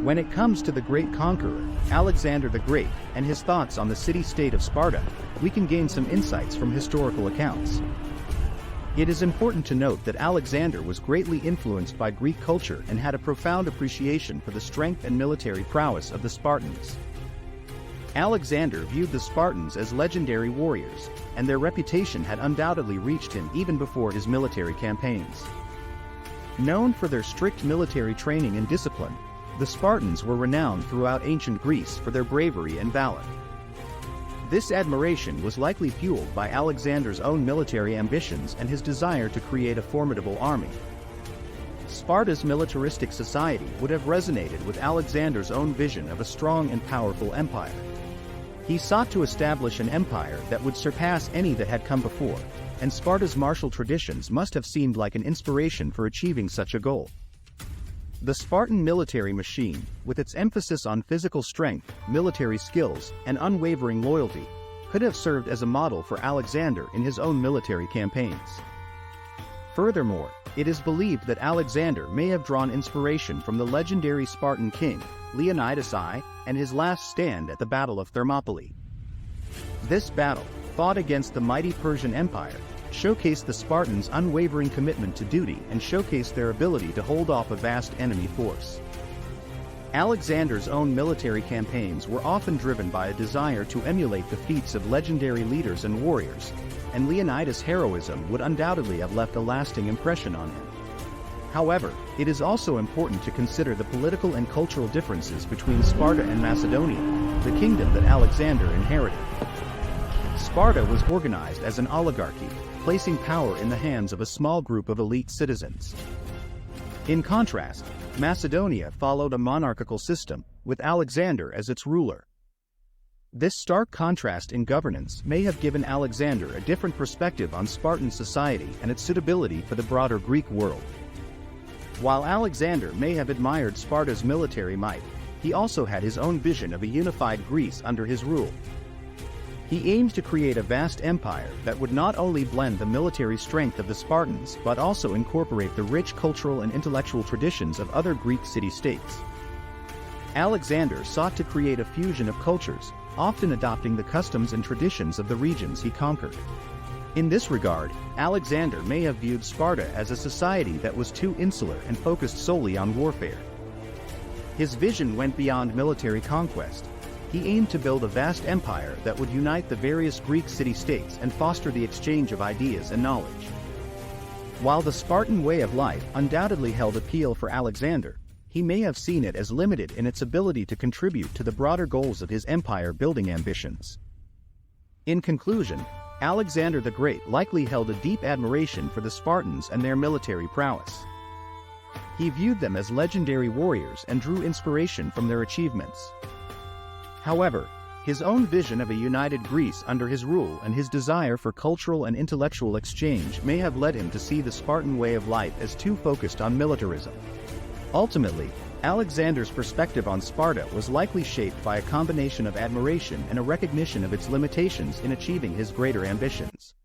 When it comes to the great conqueror, Alexander the Great, and his thoughts on the city-state of Sparta, we can gain some insights from historical accounts. It is important to note that Alexander was greatly influenced by Greek culture and had a profound appreciation for the strength and military prowess of the Spartans. Alexander viewed the Spartans as legendary warriors, and their reputation had undoubtedly reached him even before his military campaigns. Known for their strict military training and discipline, the Spartans were renowned throughout ancient Greece for their bravery and valor. This admiration was likely fueled by Alexander's own military ambitions and his desire to create a formidable army. Sparta's militaristic society would have resonated with Alexander's own vision of a strong and powerful empire. He sought to establish an empire that would surpass any that had come before, and Sparta's martial traditions must have seemed like an inspiration for achieving such a goal. The Spartan military machine, with its emphasis on physical strength, military skills, and unwavering loyalty, could have served as a model for Alexander in his own military campaigns. Furthermore, it is believed that Alexander may have drawn inspiration from the legendary Spartan king, Leonidas I, and his last stand at the Battle of Thermopylae. This battle, fought against the mighty Persian Empire, showcased the Spartans' unwavering commitment to duty and showcased their ability to hold off a vast enemy force. Alexander's own military campaigns were often driven by a desire to emulate the feats of legendary leaders and warriors, and Leonidas' heroism would undoubtedly have left a lasting impression on him. However, it is also important to consider the political and cultural differences between Sparta and Macedonia, the kingdom that Alexander inherited. Sparta was organized as an oligarchy, placing power in the hands of a small group of elite citizens. In contrast, Macedonia followed a monarchical system, with Alexander as its ruler. This stark contrast in governance may have given Alexander a different perspective on Spartan society and its suitability for the broader Greek world. While Alexander may have admired Sparta's military might, he also had his own vision of a unified Greece under his rule. He aimed to create a vast empire that would not only blend the military strength of the Spartans but also incorporate the rich cultural and intellectual traditions of other Greek city-states. Alexander sought to create a fusion of cultures, often adopting the customs and traditions of the regions he conquered. In this regard, Alexander may have viewed Sparta as a society that was too insular and focused solely on warfare. His vision went beyond military conquest. He aimed to build a vast empire that would unite the various Greek city-states and foster the exchange of ideas and knowledge. While the Spartan way of life undoubtedly held appeal for Alexander, he may have seen it as limited in its ability to contribute to the broader goals of his empire-building ambitions. In conclusion, Alexander the Great likely held a deep admiration for the Spartans and their military prowess. He viewed them as legendary warriors and drew inspiration from their achievements. However, his own vision of a united Greece under his rule and his desire for cultural and intellectual exchange may have led him to see the Spartan way of life as too focused on militarism. Ultimately, Alexander's perspective on Sparta was likely shaped by a combination of admiration and a recognition of its limitations in achieving his greater ambitions.